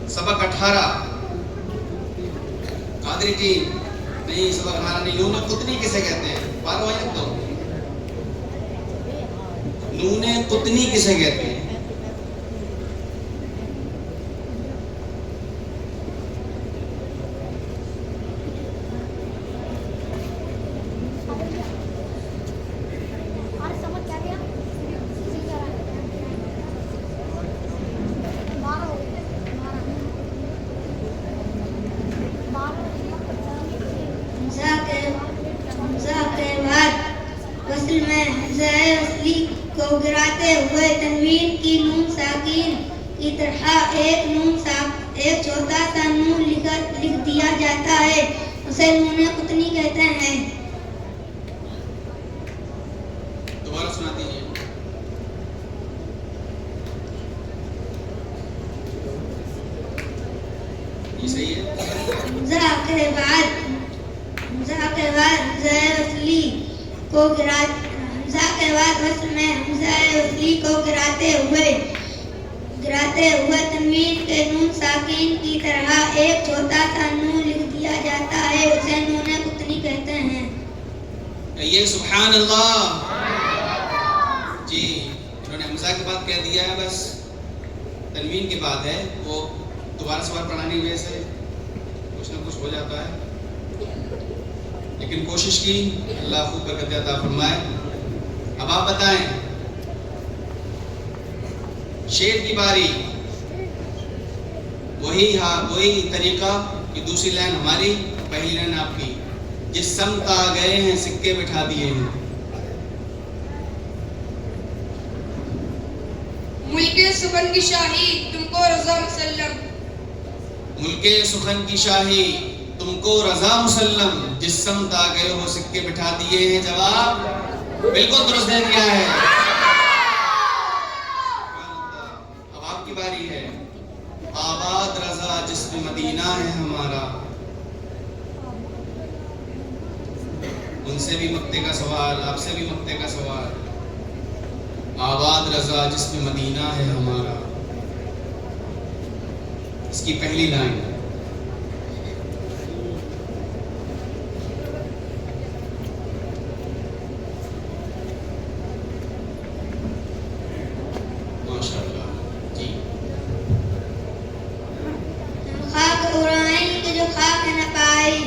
सबक 18 कादरी टीम नहीं, सबक 18 नहीं। नूने कुतनी किसे कहते हैं? पारो है तो नूने कुतनी किसे कहते हैं? वसल में हमज़ाए असली को गिराते हुए तनवीन की नून साकिन की तरह एक छोटा सा नून लिख दिया जाता है, उसे नूने कुतनी कहते हैं। दोबारा सुना दीजिए। ये सही है। जा के बाद हमज़ाए असली को वस्ल में हमज़ाए असली को गिराते हुए तनवीन के नून साकिन की तरह एक छोटा सा नून लिख दिया जाता है, उसे नूने कुतनी कहते हैं। ये सुभान अल्लाह जी, उन्होंने हमज़ा के बाद कह दिया है, बस तनवीन के बाद है। वो दोबारा सवाल पढ़ाने की वजह से कुछ ना कुछ हो जाता है, लेकिन कोशिश की, अल्लाह खूब बरकत अता फरमाए। अब आप बताएं, शेर की बारी, वही तरीका कि दूसरी लाइन हमारी, पहली लाइन आपकी। जिस समत आ गए हैं सिक्के बिठा दिए हैं। मुल्के सुखन की शाही तुमको रज़ा मुसल्लम। मुल्के सुखन की शाही तुमको रज़ा मुसल्लम, जिस समत आ गए हो सिक्के बिठा दिए हैं। जवाब बिल्कुल दुरुस्त दे दिया है। अब आपकी बारी है। आबाद रज़ा जिसमें मदीना है हमारा। उनसे भी मक्ते का सवाल, आपसे भी मक्ते का सवाल। आबाद रज़ा जिसमें मदीना है हमारा, इसकी पहली लाइन। माशाअल्लाह जी। खाक उड़ाएंगे जो खाक न पाई।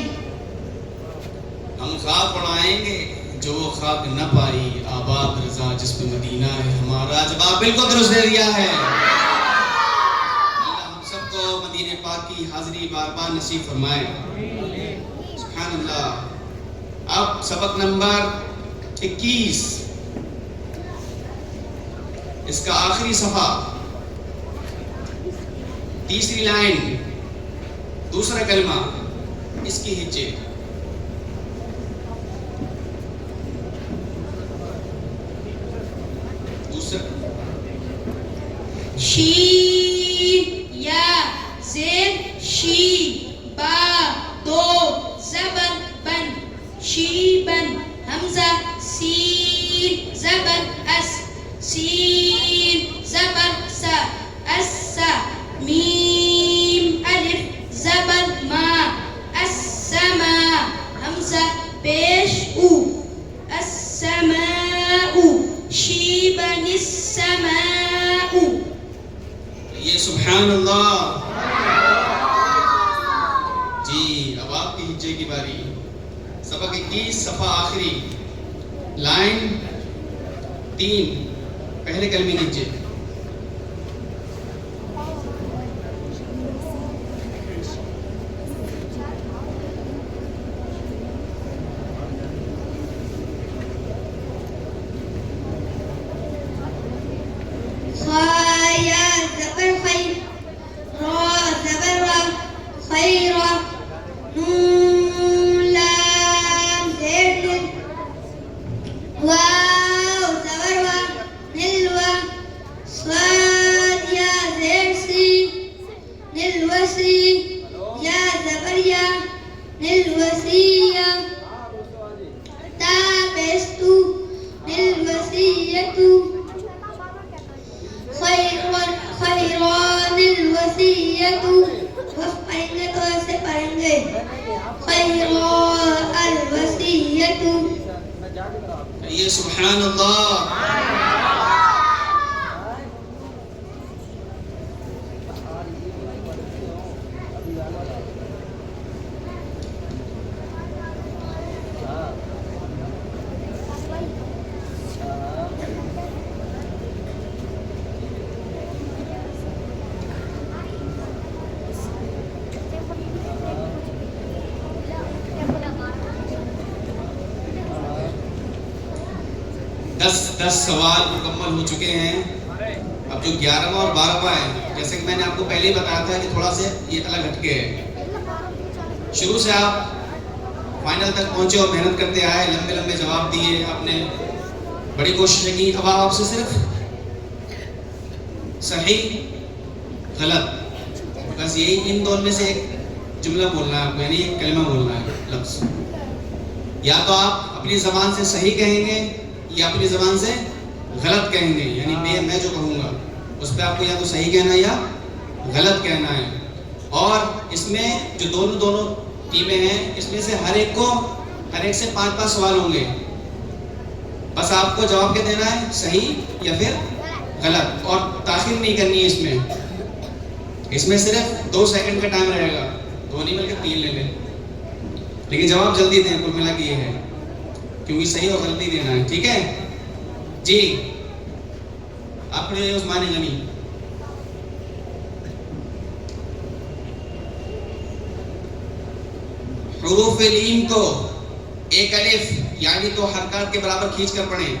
हम खाक उड़ाएंगे जो वो खाक न पाई। आबाद रज़ा जिसमें मदीना है हमारा। जवाब बिल्कुल दुरुस्त दे दिया है। अल्लाह हम सबको मदीने पाक की हाज़िरी बार बार नसीब फरमाए। सुभान अल्लाह। अब सबक नंबर 21, इसका आखिरी सफ़ा, तीसरी लाइन, दूसरा कलमा, इसकी हिज्जे। शीन या ज़ेर शी बा दो ज़बर बन शीबन हमज़ा सीन ज़बर अस सीन ज़बर सा अस्सा मीम अलिफ ज़बर मा अस्समा हमज़ा पेश उ अस्समाउ शीबनिस्समाउ। ये सुभान अल्लाह जी। अब आपकी हिज्जे की बारी। सबक 21 सफ़ा आखिरी, लाइन 3, पहले कलमे की हिज्जे। खाया ज़बर खै, रा ज़बर रा, खैरा, नून लाम ज़ेर निल, वाव ज़बर वा, निल वा, स्वाद या ज़ेर सी, निल वसी, या ज़बर या, निल वसिया, ता पेस्तु, निल वसियतु, खैरान الوصية से पढ़ेंगे। खैरो अल वसीयतु। ये सुभान अल्लाह। दस सवाल मुकम्मल हो चुके हैं। अब जो 11वां और 12वां है, जैसे कि मैंने आपको पहले ही बताया था कि थोड़ा से ये अलग हटके है। शुरू से आप फाइनल तक पहुंचे और मेहनत करते आए, लंबे लंबे जवाब दिए, आपने बड़ी कोशिश की। अब आपसे सिर्फ सही गलत बस यही इन दोनों में से एक जुमला बोलना है आपको, यानी एक कलमा बोलना है, लफ्ज। या तो आप अपनी जबान से सही कहेंगे या अपनी जबान से गलत कहेंगे, यानी मैं जो कहूँगा उस पर आपको या तो सही कहना है या गलत कहना है। और इसमें जो दोनों टीमें हैं, इसमें से हर एक से 5-5 सवाल होंगे। बस आपको जवाब क्या देना है, सही या फिर गलत, और ताखीर नहीं करनी है। इसमें सिर्फ 2 सेकंड का टाइम रहेगा, 2 नहीं बल्कि 3 ले लें, लेकिन जवाब जल्दी दें। कुल मिला के ये है, क्योंकि सही और गलती देना है। ठीक है जी, आप पढ़िए उस्मान गनी। हुरूफ लीम को एक अलिफ यानी तो हरकत के बराबर खींच कर पढ़ें।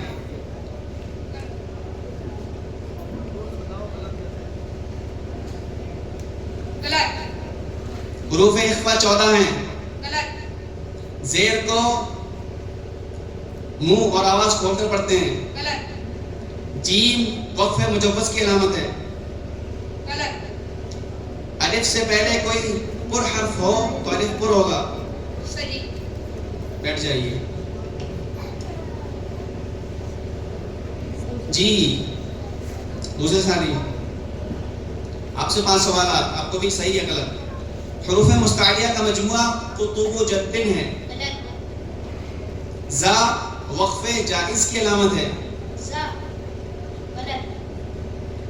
गलत। हुरूफ इख्फा 14 हैं। गलत। जेर को मुंह और आवाज खोलकर पढ़ते हैं। गलत। जीम वक्फ मुजव्वज की अलामत है। गलत। अलिफ से पहले कोई पुर हर्फ हो तो अलिफ पुर होगा। सही। बैठ जाइए जी। दूसरे सारी आपसे 5 सवाल, आपको भी सही है गलत। हुरूफ मुस्तालिया का मजमुआ कुतुब जद्दिन है। जा वक्फे जाइज की अलामत है।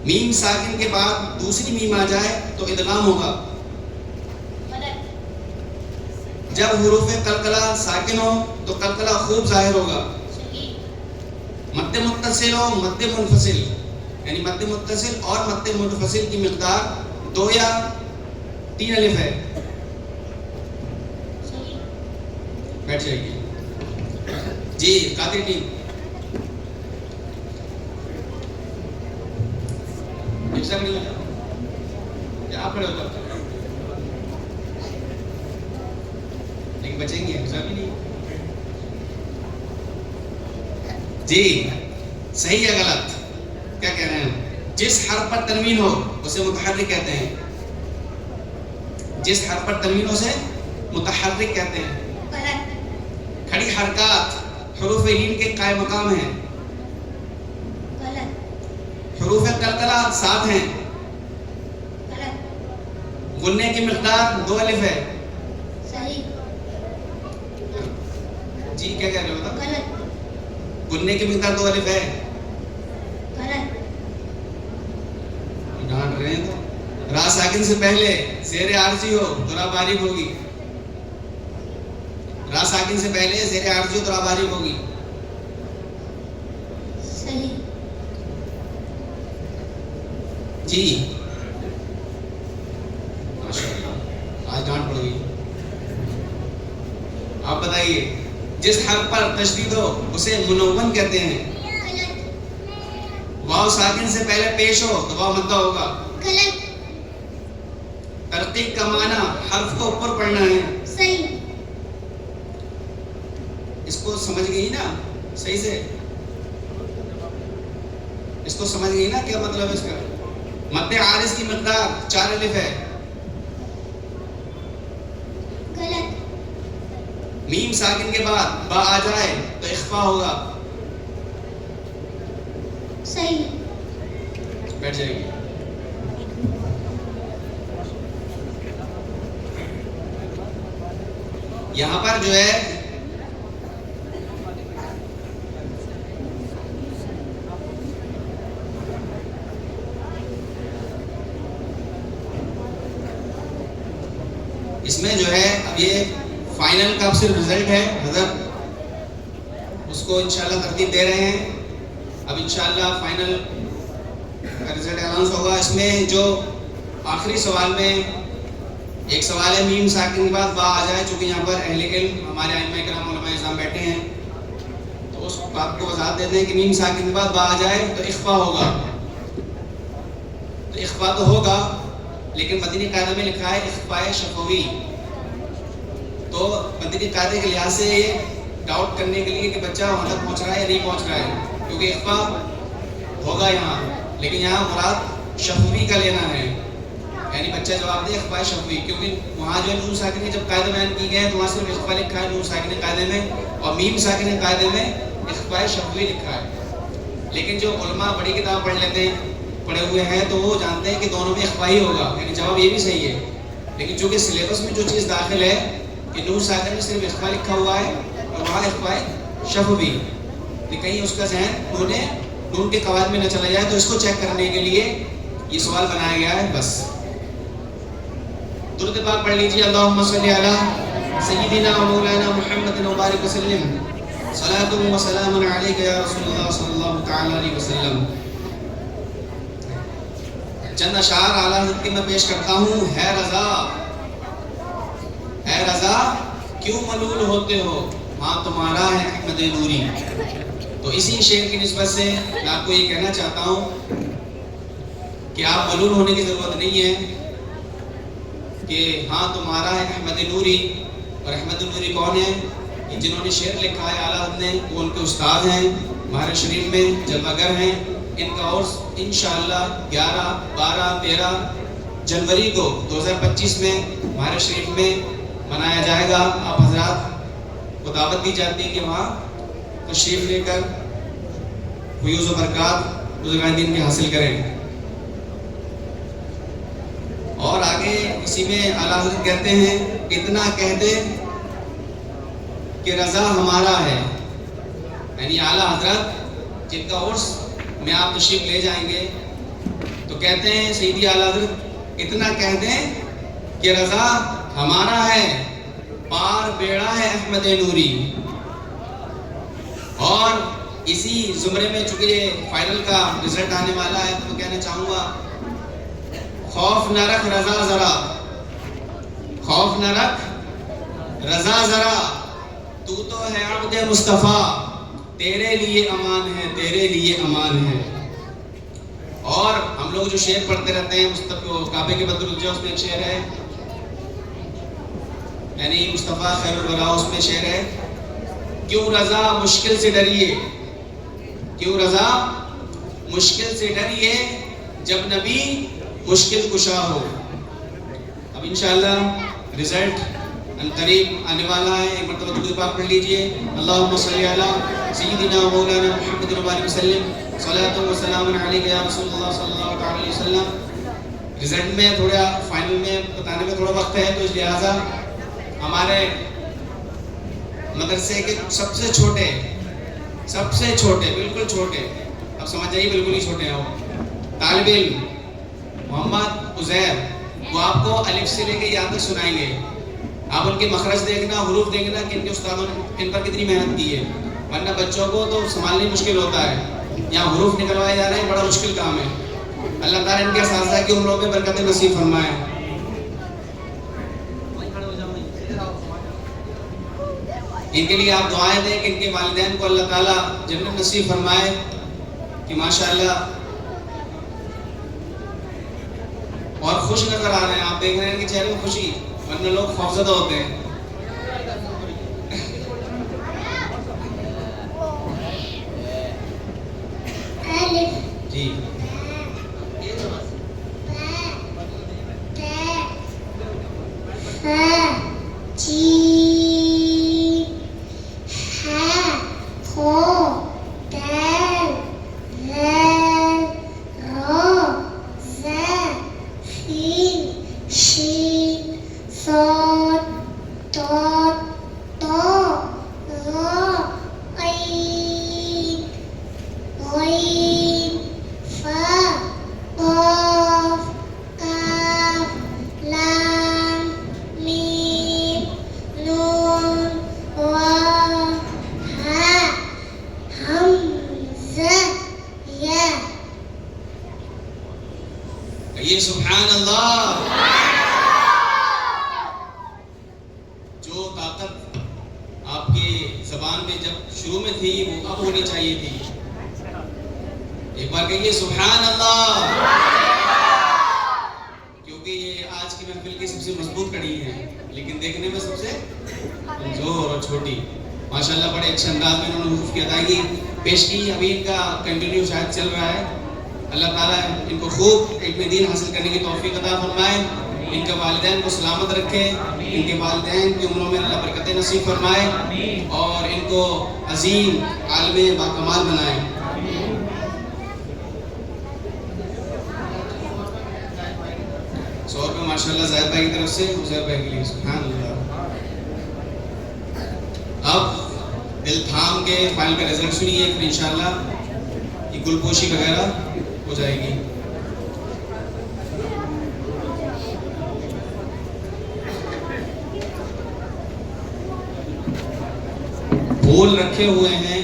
मीम साकिन के बाद दूसरी मीम आ जाए तो इदगाम होगा। जब हुरूफ कलकला साकिन हो तो कलकला खूब जाहिर होगा। मद्दे मुत्तसिल हो मद्दे मुनफसिल, यानी मद्दे मुत्तसिल और मद्दे मुनफसिल की मिक़दार 2 या 3 अलिफ है। बैठ जाइए जी। कादिर टीम आप खड़े हो लेकिन बचेंगे भी नहीं जी। सही या गलत क्या कह रहे हैं? जिस हर्फ पर तनवीन हो उसे मुतहर्रिक कहते हैं। जिस हर्फ पर तनवीन हो उसे मुतहर्रिक कहते हैं। खड़ी हरकत हुरूफ लीन के कायम मकाम हैं। हुरूफ कलकला 7 हैं। गुन्ने की मिक़दार 2 अलिफ है। सही। जी क्या कह रहे हो? गलत। गुन्ने की मिक़दार 2 अलिफ है। गलत। डांट रहे हैं तो। रा साकिन से पहले ज़ेर आर्जी हो तो रा बारीक होगी। रा साकिन से पहले ज़ेर आर्जी हो तो रा बारीक होगी। सही। जी माशाअल्लाह, आज डांट पड़ गई। आप बताइए, जिस हर्फ पर तशदीद हो उसे मुनव्वन कहते हैं। वाव साकिन से पहले पेश हो तो वाव मद्दा होगा। गलत। तरकीब का माना हर्फ को ऊपर पढ़ना है। सही। इसको समझ गई ना सही से? इसको समझ गई ना क्या मतलब है इसका? मद्दे आरिज की मिक़दार 4 अलिफ है। गलत। मीम साकिन के बाद बा आ जाए तो इख्फा होगा। सही। बैठ जाइए यहाँ पर जो है इसमें जो है अब ये फाइनल का सिर्फ रिजल्ट है, हजरत उसको इंशाल्लाह तरतीब दे रहे हैं। अब इंशाल्लाह फाइनल का रिजल्ट अनाउंस होगा। इसमें जो आखिरी सवाल में एक सवाल है मीम साकिन के बाद बा आ जाए, चूंकि यहाँ पर अहले इल्म हमारे आइम्मा किराम उलमा इज़ाम बैठे हैं, तो उस बात को वजाहत देते हैं कि मीम साकिन के बाद बा आ जाए तो इख्फा होगा। तो इख्फा तो होगा, लेकिन मदनी कायदा में लिखा है इख्फाए शफवी। तो मदनी कायदे के लिहाज से ये डाउट करने के लिए कि बच्चा वहाँ तक पहुँच रहा है या नहीं पहुँच रहा है, क्योंकि इख्फा होगा यहाँ, लेकिन यहाँ मुराद शफवी का लेना है, यानी बच्चा जवाब दे इख्फाए शफवी, क्योंकि वहाँ जो नून साकिन जब कायदे बयान की गए तो वहाँ सिर्फ इख्फा लिखा है नून साकिन कायदे में, और मीम साकिन कायदे में इख्फाए शफवी लिखा है। लेकिन जो उलमा बड़ी किताब पढ़ लेते हैं, पढ़े हुए हैं, तो वो जानते हैं कि दोनों में इख्फा ही होगा, यानी जवाब ये भी सही है। लेकिन चूंकि सिलेबस में जो चीज़ दाखिल है कि नून साकिन में सिर्फ इख्फा लिखा हुआ है और वहाँ इख्फाए शफवी, कि कहीं उसका जहन नून के कवायद में न चला जाए, तो इसको चेक करने के लिए ये सवाल बनाया गया है। बस दुरूद पाक पढ़ लीजिए, अल्लाहुम्मा सल्ली अला सय्यिदिना व मौलाना मुहम्मदिन व बारिक वसल्लिम, सलातु व सलामुन अलैका या रसूलल्लाह सल्लल्लाहु तआला अलैहि वसल्लम। चंद अशार आला हज़रत की मैं पेश करता हूँ। है रज़ा क्यों मलूल होते हो, हाँ तुम्हारा है अहमद नूरी। तो इसी शेर की निस्बत से मैं आपको ये कहना चाहता हूँ कि आप मलूल होने की ज़रूरत नहीं है कि हाँ तुम्हारा है अहमद नूरी। और अहमद नूरी कौन है? कि जिन्होंने शेर लिखा है आला हज़रत ने, वो उनके उस्ताद हैं, हमारे शरीफ में जलवागर हैं। इनका उर्स इंशाअल्लाह 11, 12, 13 जनवरी को 2025 में हमारे शरीफ में मनाया जाएगा। आप हजरात को दावत दी जाती है कि वहाँ तशरीफ लेकर फयूज़ व बरक़ात बुज़ुर्गान दीन के हासिल करें। और आगे इसी में आला हज़रत कहते हैं, इतना कह दे कि रज़ा हमारा है, यानी आला हज़रत जिनका उर्स में आप तशरीफ ले जाएंगे, तो कहते हैं सईदी आला हज़रत इतना कह दें कि रज़ा हमारा है, पार बेड़ा है अहमद नूरी। और इसी जुमरे में चूंकि ये फाइनल का रिजल्ट आने वाला है, तो कहना चाहूँगा, खौफ न रख रज़ा ज़रा, खौफ न रख रज़ा ज़रा, तू तो है अब्द मुस्तफ़ा, तेरे लिए अमान है, तेरे लिए अमान है। और हम लोग जो शेर पढ़ते रहते हैं, काबे के बदरुल जो उसमें एक शेर है, यानी मुस्तफ़ा खैरुल वरा, उसमें शेर है, क्यों रज़ा मुश्किल से डरिए, क्यों रज़ा मुश्किल से डरिए, जब नबी मुश्किल कुशा हो। अब इंशाअल्लाह रिजल्ट करीब आने वाला है। एक मरतबा दुरूद पाक पढ़ लीजिए, अल्लाहुम्मा सल्ली अला सय्यिदिना व मौलाना मुहम्मदिन व बारिक वसल्लिम, सलातु व सलामुन अलैका या रसूलल्लाह सल्लल्लाहु तआला अलैहि वसल्लम। रिजल्ट में थोड़ा फाइनल में बताने में थोड़ा वक्त है, तो इस लिहाजा हमारे मदरसे के सबसे छोटे बिल्कुल छोटे, अब समझ जाइए बिल्कुल ही छोटे हैं वो, तालिब इल्म मोहम्मद उज़ैर, वो आपको अलिफ से लेके या तक सुनाएंगे। आप उनके मखरज देखना, हुरूफ देखना कि इनके उस्तादों ने इन पर कितनी मेहनत की है, वरना बच्चों को तो संभालना मुश्किल होता है। यहाँ हुरूफ निकलवाए जा रहे हैं, बड़ा मुश्किल काम है। अल्लाह ताला इनके साथ की उम्रों में बरकत नसीब फरमाए। इनके लिए आप दुआएं दें कि इनके वालिदैन को अल्लाह ताला जन्नत नसीब फरमाए, कि माशाअल्लाह और खुश नजर आ रहे हैं। आप देख रहे हैं कि चेहरे में खुशी, वरना लोग खौफज़दा होते हैं। जी सुभान अल्लाह। जो ताकत आपके जबान में जब शुरू में थी वो अब होनी चाहिए थी। एक बार कहिए सुभान अल्लाह। क्योंकि ये आज की महफिल की सबसे मजबूत कड़ी है, लेकिन देखने में सबसे कमजोर और छोटी। माशाल्लाह बड़े अच्छे अंदाज में इन्होंने हुरूफ की अदायगी पेश की। अभी इनका कंटिन्यू शायद चल रहा है। अल्लाह ताला इनको खूब इल्म दीन हासिल करने की तौफीक अता फरमाए, इनके वालिदैन को सलामत रखे, इनके वालिदैन की उम्रों में अल्लाह बरकतें नसीब फरमाए और इनको अजीम आलिम बाकमाल बनाए। सौ रुपये माशाल्लाह ज़ाहिद भाई की तरफ से हुज़ैर भाई के लिए। सुभान अल्लाह। अब दिल थाम के फाइनल का रिजल्ट सुनिए, फिर इंशाल्लाह ये गुलपोशी वगैरह हो जाएगी। फूल रखे हुए हैं,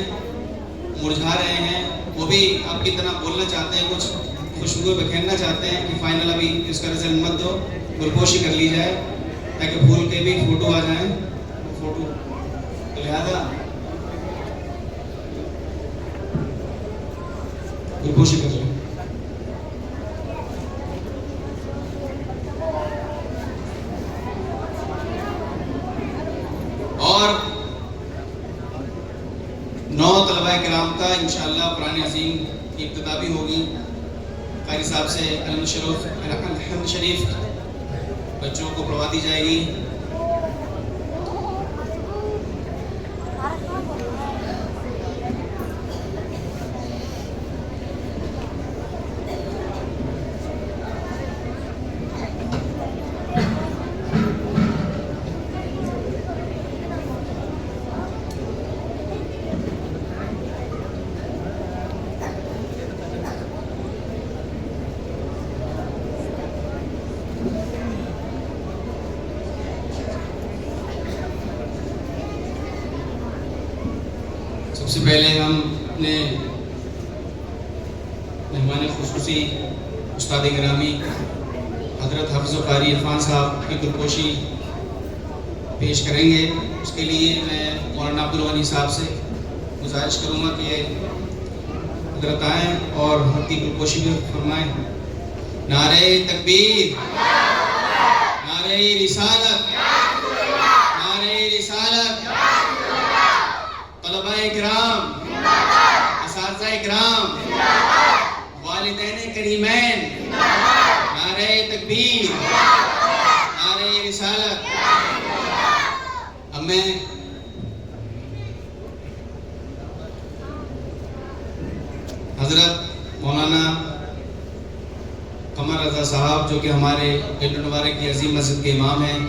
मुरझा रहे हैं, वो भी आपकी तरह बोलना चाहते हैं, कुछ खुशबू बिखेरना चाहते हैं कि फाइनल अभी इसका रिजल्ट मत दो, गुलपोशी कर ली जाए ताकि फूल के भी फोटो आ जाएं। फोटो तो लिहाजा गुलपोशी कर लें। और 9 तलबा किराम का इंशाअल्लाह कुरान अज़ीम की इब्तिदा भी होगी। कारी साहब से अलहम्द शरीफ बच्चों को पढ़वा दी जाएगी। सबसे पहले हम अपने मेहमान खुसूसी उस्ताद गिरामी हज़रत हाफ़िज़ क़ारी इरफान साहब की गुलपोशी पेश करेंगे। उसके लिए मैं मौलाना अब्दुल गनी साहब से गुजारिश करूँगा कि हज़रत आएँ और उनकी गुलपोशी भी फरमाएँ। नारे तकबीर, नारे रिसालत, नारे रिसालत। तलबा इकराम, असातिज़ा इकराम, वालिदैन करीमैन, नारे तकबीर, नारे रिसालत। अब मैं हजरत मौलाना कमर रज़ा साहब जो कि हमारे गेट मुबारक की अजीम मस्जिद के इमाम हैं,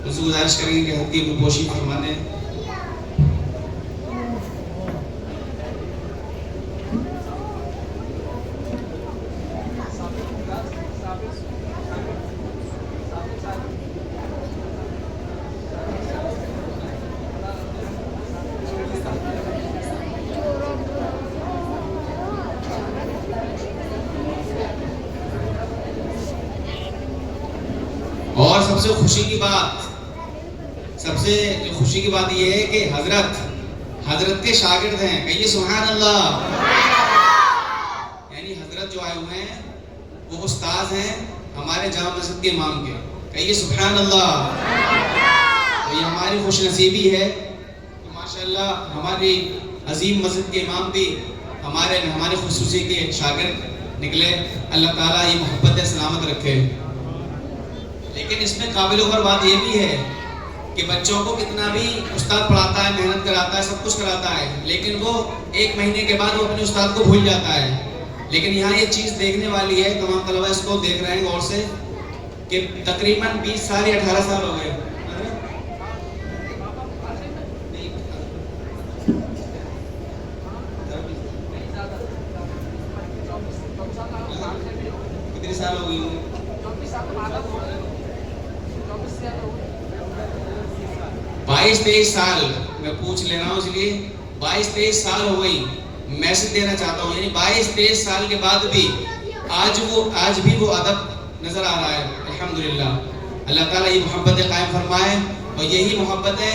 उनसे गुजारिश करेंगे कि हल्की गुलपोशी फरमाने। और सबसे खुशी की बात, सबसे जो खुशी की बात यह है कि हजरत के शागिर्द हैं। कहिए सुभान अल्लाह। यानी हजरत जो आए हुए हैं वो उस्ताद हैं हमारे जामा मस्जिद के इमाम के। कहिए सुभान अल्लाह। तो ये हमारी खुशनसीबी है कि माशाल्लाह हमारी अजीम मस्जिद के इमाम भी हमारे खुसूसी के शागिर्द निकले। अल्लाह ताला ये मोहब्बत सलामत रखे। लेकिन इसमें काबिल गौर बात यह भी है कि बच्चों को कितना भी उस्ताद पढ़ाता है, मेहनत कराता है, सब कुछ कराता है, लेकिन वो 1 महीने के बाद वो अपने उस्ताद को भूल जाता है। लेकिन यहाँ ये चीज़ देखने वाली है, तमाम तलबा इसको देख रहे हैं गौर से, कि तकरीबन 20 साल या 18 साल हो गए। कितने साल हो गए? 22-23 साल मैं पूछ ले रहा हूँ, इसलिए 22-23 साल हो गई। मैसेज देना चाहता हूँ, यानी 22-23 साल के बाद भी आज भी वो अदब नजर आ रहा है। अल्हम्दुलिल्लाह, अल्लाह ताला ये मोहब्बत कायम फरमाए और यही मोहब्बतें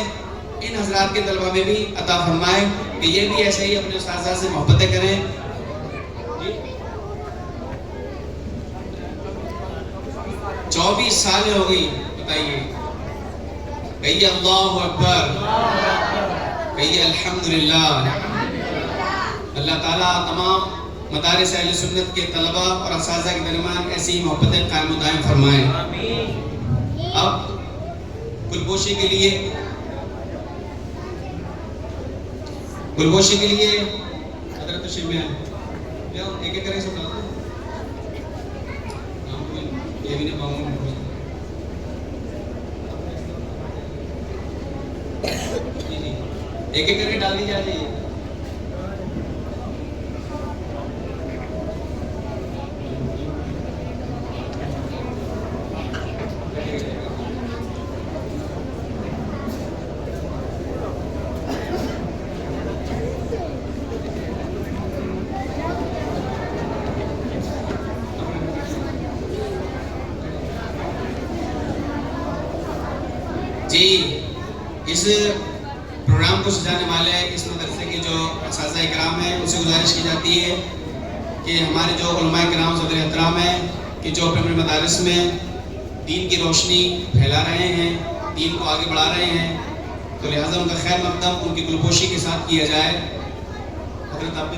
इन हजरात के तलबा में भी अता फरमाए कि ये भी ऐसे ही अपने उस्ताद से मोहब्बतें करें। 24 साल हो गई, बताइए, कहिए अल्लाहु अकबर, कहिए अल्हम्दुलिल्लाह। अल्लाह ताला तमाम मदारिस अहले सुन्नत के तलबा और असातिज़ा के दरमियान ऐसी ही मोहब्बतें कायम व दायम फरमाएं। अब गुलपोशी के लिए हज़रत तशरीफ़ में आए, एक एक करके सब डाल दो, ये भी नहीं पाऊंगा एक एक करके डाल दीजिए। जी, इस प्रोग्राम को सजाने वाले इस मदरसे के जो असातिज़ा इकराम हैं उनसे गुजारिश की जाती है कि हमारे जो उलमाए किराम सदर एहतराम हैं कि जो अपने अपने मदारिस में दीन की रोशनी फैला रहे हैं, दीन को आगे बढ़ा रहे हैं, तो लिहाजा उनका खैर मकदम उनकी गुलपोशी के साथ किया जाए। हज़रत आप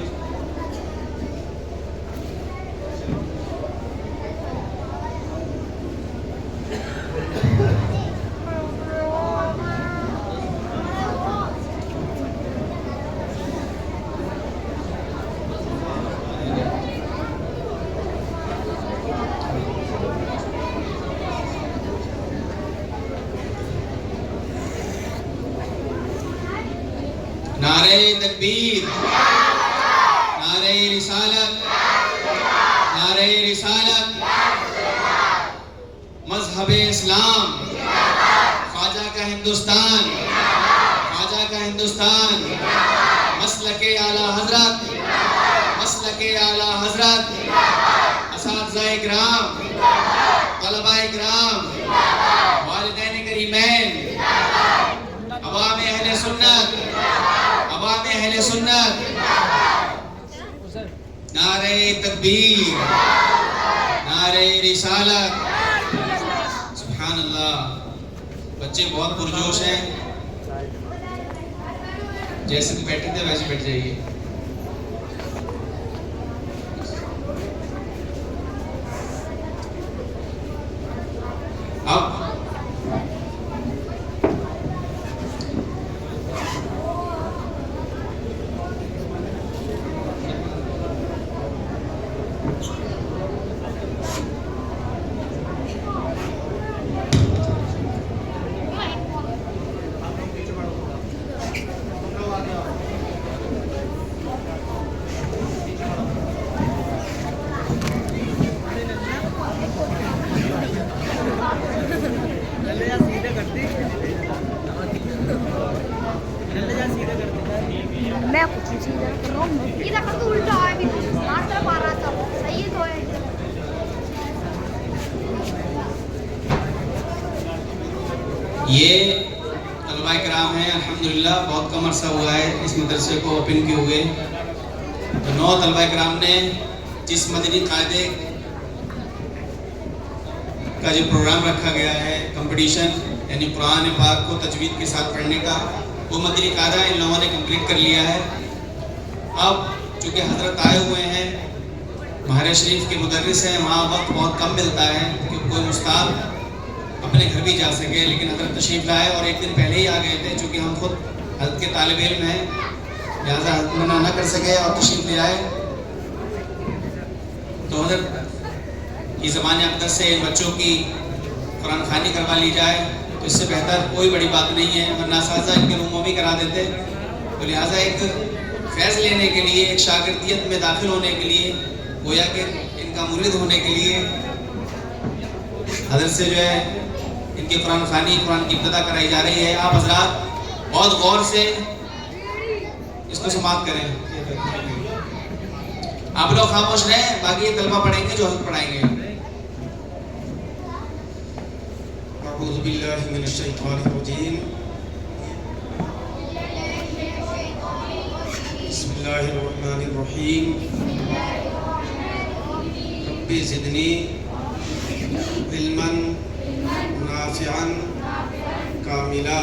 नारे तकबीर, नारे रिसालत, नारे रिसालत, मज़हब इस्लाम, ख्वाजा का हिंदुस्तान, ख्वाजा का हिंदुस्तान, मसलके आला हजरत, मसलके आला हजरत, असातिज़ा इकराम, तलबा इकराम, वालिदैन करीमैन, अवाम अहले सुन्नत, अवाम अहले सुन्नत, नारे तकबीर, नारे रिसालत। सुभान अल्लाह, बच्चे बहुत पुरजोश हैं, जैसे बैठे थे वैसे बैठ जाइए। अब मैं कुछ नहीं सीधा कर रहा हूँ। ये देखो तो उल्टा है, अभी हमारी तरफ आ रहा था, सही है तो है। ये तलबा इकराम हैं, अल्हम्दुलिल्लाह बहुत कम अरसा हुआ है इस मदरसे को ओपन किए हुए। तो 9 तलबा इकराम ने जिस मदनी कायदे का जो प्रोग्राम रखा गया है, कंपटीशन यानी कुरान पाक को तजवीद के साथ पढ़ने का, वो मदनी कायदा इन लोगों ने कंप्लीट कर लिया है। अब चूँकि हजरत आए हुए हैं, महारे शरीफ के मुदर्रिस हैं, वहाँ वक्त बहुत कम मिलता है कि कोई उस्ताद अपने घर भी जा सके, लेकिन हजरत तशरीफ लाए और एक दिन पहले ही आ गए थे। चूँकि हम खुद हजरत के तालिब इल्म हैं, लिहाजा मना न कर सके और तशरीफ ले आए। तो हजरत की ज़बान अक़दस से बच्चों की कुरान ख़वानी करवा ली जाए तो इससे बेहतर कोई बड़ी बात नहीं है, वरना साज़ा इनके रूमों में करा देते। तो लिहाजा एक फैज़ लेने के लिए, एक शागिर्दियत में दाखिल होने के लिए, गोया कि इनका मुरीद होने के लिए हज़रत से जो है इनकी कुरान ख़वानी, कुरान की इब्तिदा कराई जा रही है। आप हज़रात बहुत गौर से इसको समाप्त करें। आप लोग खामोश रहें, बाकी ये तलबा पढ़ेंगे जो हम पढ़ाएंगे। अऊज़ु बिल्लाहि मिनश शैतानिर रजीम। बिस्मिल्लाहिर रहमानिर रहीम। रब्बी ज़िदनी इल्मन नाफ़िअन कामिला।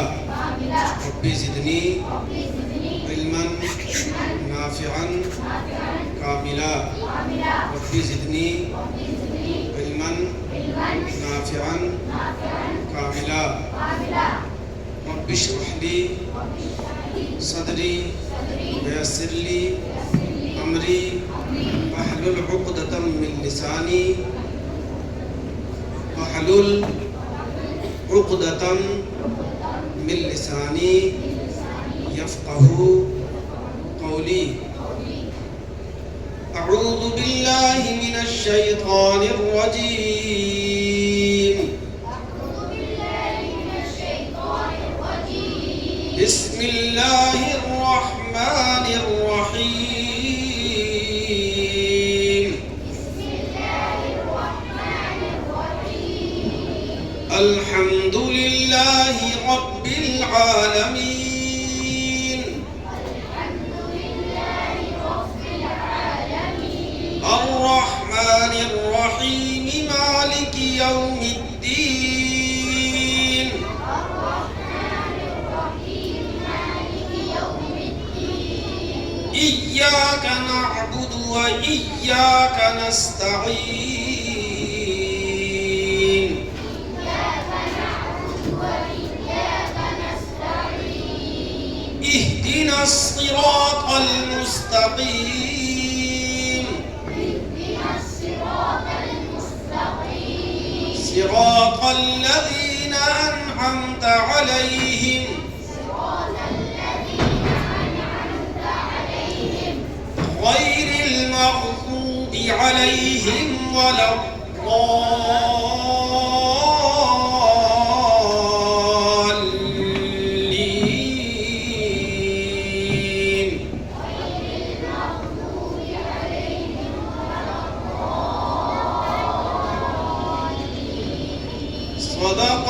रब्बी ज़िदनी इल्मन नाफ़िअन कामिला। रब्बी ज़िदनी इल्मन नाफ़िअन कामिला। रब्बि इश्रह ली सदरी वयस्सिर ली अमरी वहलुल उक़दतम मिन लिसानी वहलुल उक़दतम मिन लिसानी यफ़क़हू क़ौली। अऊज़ु बिल्लाहि मिनश शैतानिर रजीम। बिस्मिल्लाहिर रहमानिर रहीम। अल्हम्दुलिल्लाहि रब्बिल आलमीन। अर्रहमानिर रहीम मालिकि यौमिद्दीन। इय्याक नअबुदु व इय्याक नस्तईन। इहदिनस सिरातल मुस्तकीम। सिरातल लज़ीना अनअमत अलैहिम गैरिल मग़ज़ूबि अलैहिम वलद्दाल्लीन।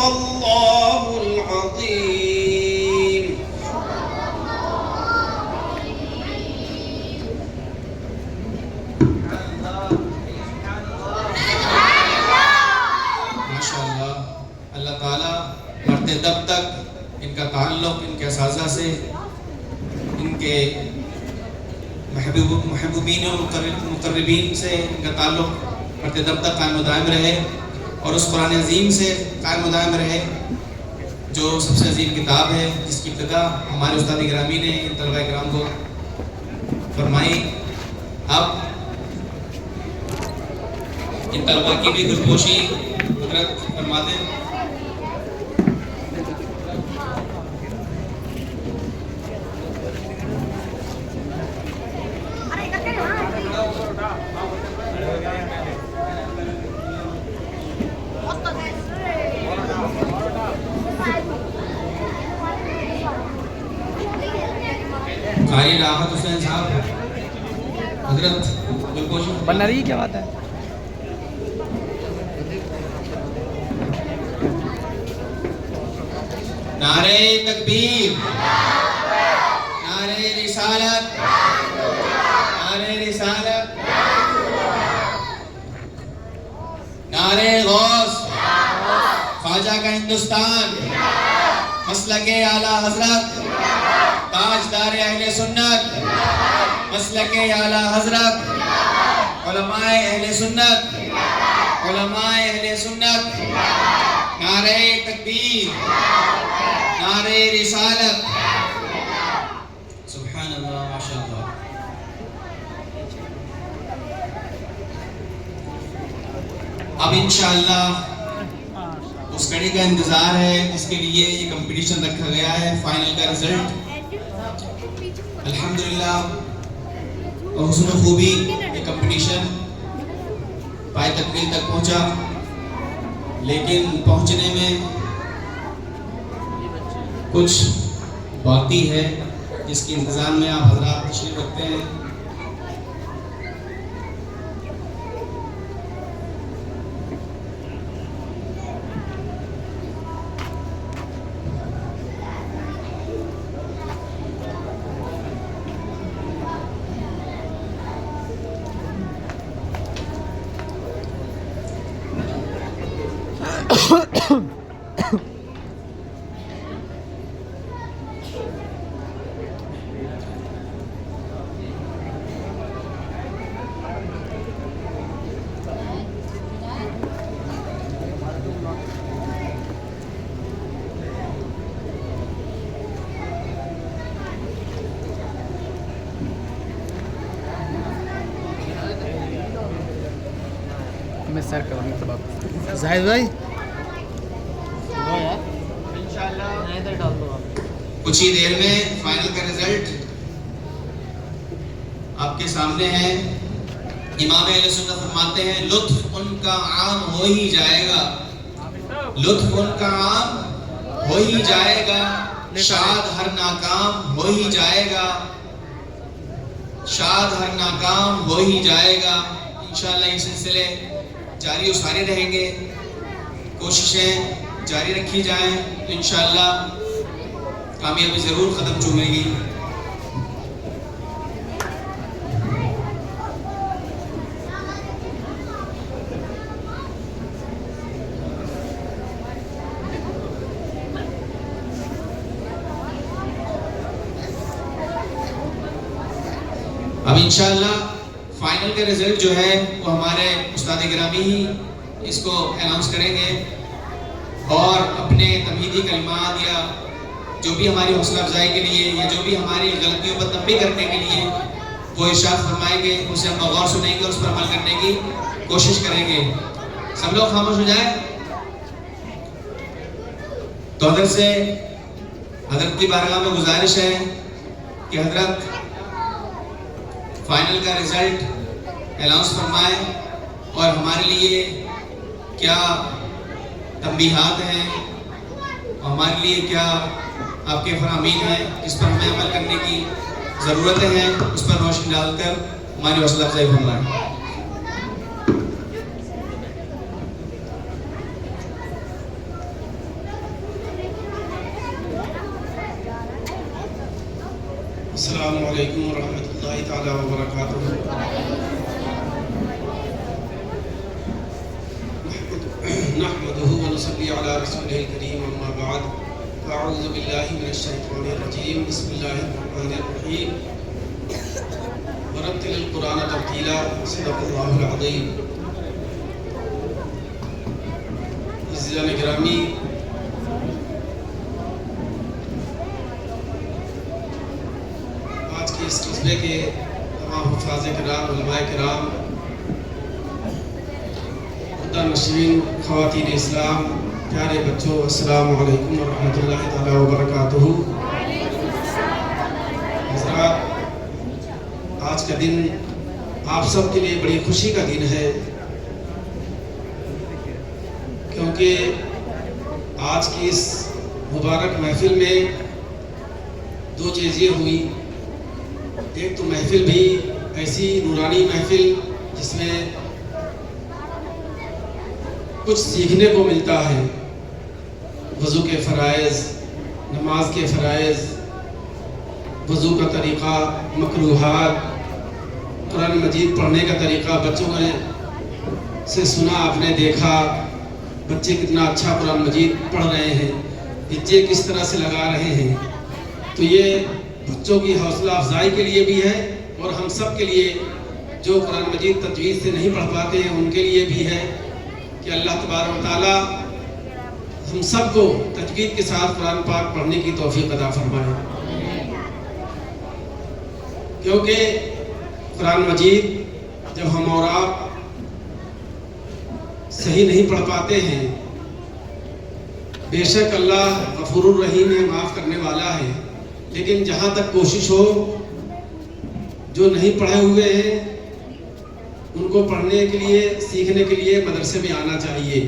सदक़ल्लाहुल अज़ीम। माशाअल्लाह, अल्लाह ताला मरते दम तक इनका ताल्लुक़ इनके असाज़ा से, इनके महबूबीन और मुक़र्रबीन से इनका ताल्लुक़ मरते दम तक कायम दायम रहे और उस कुरान अज़ीम से कायम दायम रहे जो सबसे अजीम किताब है, जिसकी इब्तिदा हमारे उस्ताद गिरामी ने तलबा इकराम को फरमाई। अब इन तलबा की भी खुशपोशी कुदरत फरमा दें। कारी राहत हुसैन साहब हजरत खुशपोशी बना रही क्या बात है? नारे तकबीर, नारे रिसालत, नारे रिसालत, नारे गौस, ख्वाजा का हिंदुस्तान, मसलके आला हजरत, ताजदार अहले सुन्नत, मसलके आला हजरत, उलमाए अहले सुन्नत, उलमाए अहले सुन्नत। नारे तकबीर, नारे रिसालत। सुभान अल्लाह, माशाअल्लाह। अब इंशाअल्लाह उस घड़ी का इंतजार है जिसके लिए ये कंपटीशन रखा गया है, फाइनल का रिजल्ट। अल्हम्दुलिल्लाह और हुस्न खूबी ये कंपटीशन पाए तकमील तक पहुंचा, लेकिन पहुंचने में कुछ बाकी है जिसके इंतज़ाम में आप हज़रात तशरीफ़ रखते हैं। मैं सर करूँगी तब आप जाहिद भाई कुछ ही देर में फाइनल का रिजल्ट आपके सामने है। इमाम अहले सुन्नत फरमाते हैं लुत्फ उनका आम हो ही जाएगा, लुत्फ उनका आम हो ही जाएगा, शाद हर नाकाम हो ही जाएगा, शाद हर नाकाम हो ही जाएगा। इंशाअल्लाह ये सिलसिले जारी और सारे रहेंगे, कोशिशें जारी रखी जाएं तो इंशाअल्लाह कामयाबी जरूर कदम चूमेगी। अब इंशाअल्लाह फाइनल का रिजल्ट जो है वो हमारे उस्ताद गिरामी ही इसको अनाउंस करेंगे और अपने तमहीदी कलिमात या जो भी हमारी हौसला अफजाई के लिए या जो भी हमारी गलतियों पर तंबीह करने के लिए वो इरशाद फरमाएंगे, उसे हम गौर सुनेंगे और उस पर अमल करने की कोशिश करेंगे। सब लोग खामोश हो जाए। तो हजरत की बारगाह में गुजारिश है कि हजरत फाइनल का रिजल्ट अनाउंस फरमाए और हमारे लिए क्या तंबीहात हैं और हमारे लिए क्या आपके फरमाइन हैं जिस पर हमें अमल करने की ज़रूरतें हैं उस पर रोशनी डालकर हमारी हौसला अफजाई फरमाएं। अस्सलामु अलैकुम वरहमतुल्लाहि ताला वबरकातुहू। नहमदुहु व नुसल्ली अला रसूलिहिल करीम अम्मा बाद। अऊज़ु बिल्लाहि मिनश शैतानिर रजीम। बिस्मिल्लाहिर रहमानिर रहीम। वरत्तिलिल कुरान तरतीला। सदक़ल्लाहुल अज़ीम। अज़ीज़ान गिरामी, आज के इस कस्बे के तमाम हुफ़ाज़ किराम, उलमाए किराम, नशीन, ख़वातीन इस्लाम, प्यारे बच्चों, अस्सलामु अलैकुम वरहमतुल्लाहि ताला वबरकातुहू। हज़रात, आज का दिन आप सब के लिए बड़ी खुशी का दिन है, क्योंकि आज की इस मुबारक महफिल में दो चीज़ें हुई। एक तो महफिल भी ऐसी नूरानी महफिल जिसमें कुछ सीखने को मिलता है। वज़ू के फ़राइज़, नमाज के फ़राइज़, वज़ू का तरीक़ा, मकरूहात, कुरान मजीद पढ़ने का तरीक़ा, बच्चों ने से सुना, आपने देखा बच्चे कितना अच्छा कुरान मजीद पढ़ रहे हैं, हिज्जे किस तरह से लगा रहे हैं। तो ये बच्चों की हौसला अफजाई के लिए भी है और हम सब के लिए जो कुरान मजीद तजवीज़ से नहीं पढ़ पाते हैं उनके लिए भी है कि अल्लाह तबारक व तआला हम सबको तजवीद के साथ कुरान पाक पढ़ने की तौफीक अता फरमाए। क्योंकि कुरान मजीद जब हम और आप सही नहीं पढ़ पाते हैं, बेशक अल्लाह गफूरुर रहीम है, माफ़ करने वाला है, लेकिन जहाँ तक कोशिश हो, जो नहीं पढ़े हुए हैं उनको पढ़ने के लिए, सीखने के लिए मदरसे में आना चाहिए।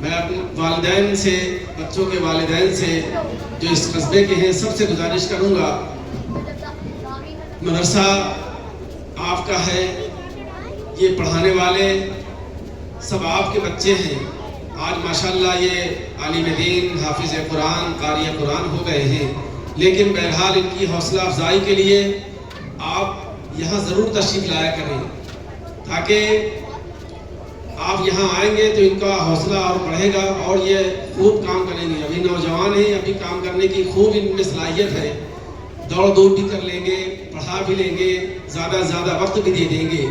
मैं अपने वालिदैन से, बच्चों के वालिदैन से जो इस कस्बे के हैं, सबसे गुजारिश करूँगा, मदरसा आपका है, ये पढ़ाने वाले सब आपके बच्चे हैं। आज माशाल्लाह ये आलिम दीन, हाफिज़ कुरान, कारी कुरान हो गए हैं, लेकिन बहरहाल इनकी हौसला अफजाई के लिए आप यहाँ ज़रूर तशरीफ़ लाया करें, ताकि आप यहाँ आएंगे तो इनका हौसला और बढ़ेगा और ये खूब काम करेंगे। अभी नौजवान हैं, अभी काम करने की खूब इनमें सलाहियत है। दौड़ धूप भी कर लेंगे, पढ़ा भी लेंगे, ज़्यादा से ज़्यादा वक्त भी दे देंगे।